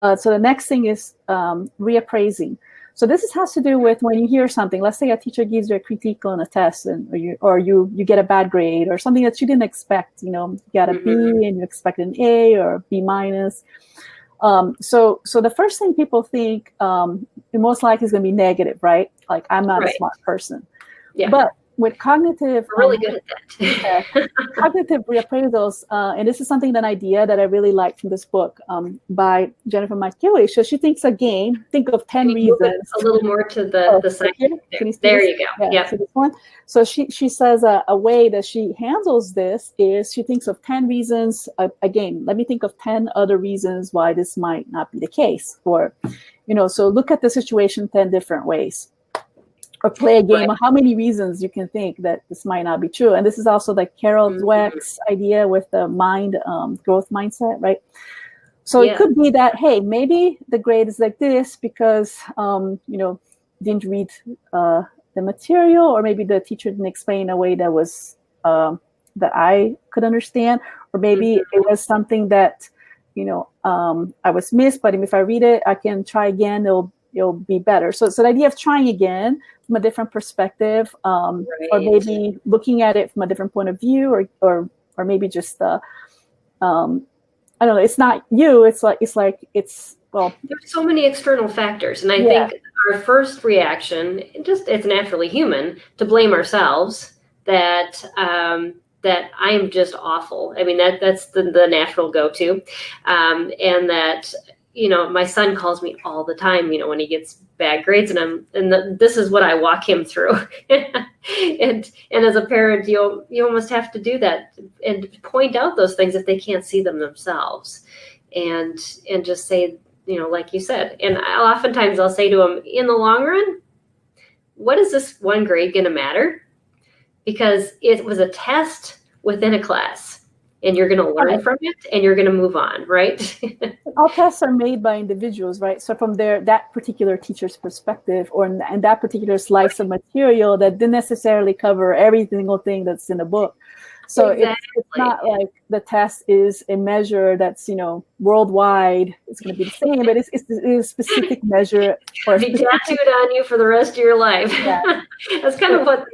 So the next thing is reappraising. So this has to do with when you hear something. Let's say a teacher gives you a critique on a test, and or you get a bad grade or something that you didn't expect. You got a B and you expect an A or a B minus. So the first thing people think, most likely is going to be negative, right? Like, I'm not a smart person. Yeah. But with cognitive, we're really good at that. Cognitive reappraisals, and this is an idea that I really like from this book by Jennifer McKeown. So she thinks again, think of 10 reasons. A little more to the side. There you go. Yeah. So this one. So she says a way that she handles this is she thinks of 10 reasons. Again, let me think of 10 other reasons why this might not be the case. Or, so look at the situation 10 different ways. Or play a game of how many reasons you can think that this might not be true. And this is also like Carol Dweck's idea with the mind growth mindset, right? So it could be that, hey, maybe the grade is like this because, didn't read the material, or maybe the teacher didn't explain in a way that was that I could understand, or maybe it was something that, I was missed, but if I read it, I can try again. It'll be better. So the idea of trying again from a different perspective, or maybe looking at it from a different point of view, or maybe just I don't know. It's not you. It's well. There's so many external factors, and I think our first reaction, it's naturally human to blame ourselves that that I'm just awful. I mean, that's the natural go-to, and that. My son calls me all the time, when he gets bad grades, and this is what I walk him through. and as a parent, you almost have to do that and point out those things if they can't see them themselves, and just say, like you said, and oftentimes I'll say to him, in the long run, what is this one grade going to matter? Because it was a test within a class. And you're going to learn from it, and you're going to move on, right? All tests are made by individuals, right? So from that particular teacher's perspective, and that particular slice of material that didn't necessarily cover every single thing that's in the book. So it's not like the test is a measure that's worldwide. It's going to be the same, but it's a specific measure. Be tattooed on you for the rest of your life. Yeah. That's kind of what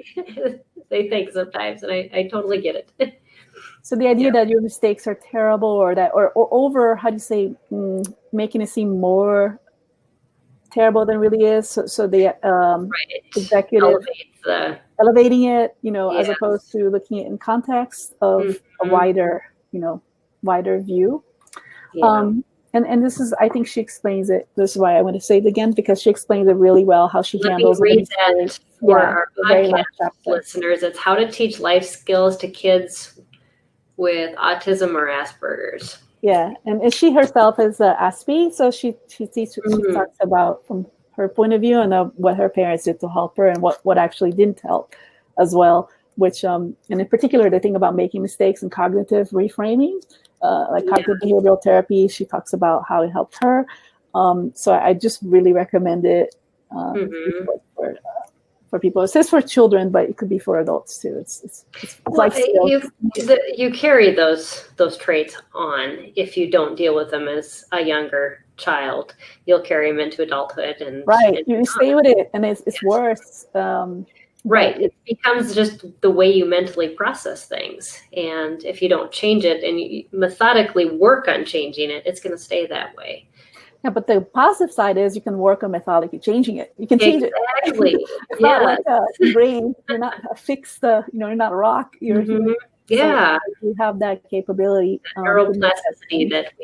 they think sometimes, and I totally get it. So the idea that your mistakes are terrible, or over, how do you say, making it seem more terrible than it really is. So the executive elevating it, as opposed to looking at it in context of a wider view. Yeah. And this is, I think she explains it. This is why I want to say it again, because she explains it really well, how she handles it. Let me read that for our podcast listeners. It's How to Teach Life Skills to Kids with Autism or Asperger's. Yeah, and she herself is Aspie, so she talks about from her point of view and what her parents did to help her, and what actually didn't help as well. Which and in particular, the thing about making mistakes and cognitive reframing, cognitive behavioral therapy, she talks about how it helped her. So I just really recommend it for people. It says for children, but it could be for adults too. It's like you carry those traits on if you don't deal with them as a younger child. You'll carry them into adulthood, and you stay with it, and it's worse. It becomes just the way you mentally process things, and if you don't change it and you methodically work on changing it, it's going to stay that way. Yeah, but the positive side is you can work on methodically changing it. You can change it. Exactly. It's not like a brain. You're not you're not a rock. You're so you have that capability. Neuroplasticity that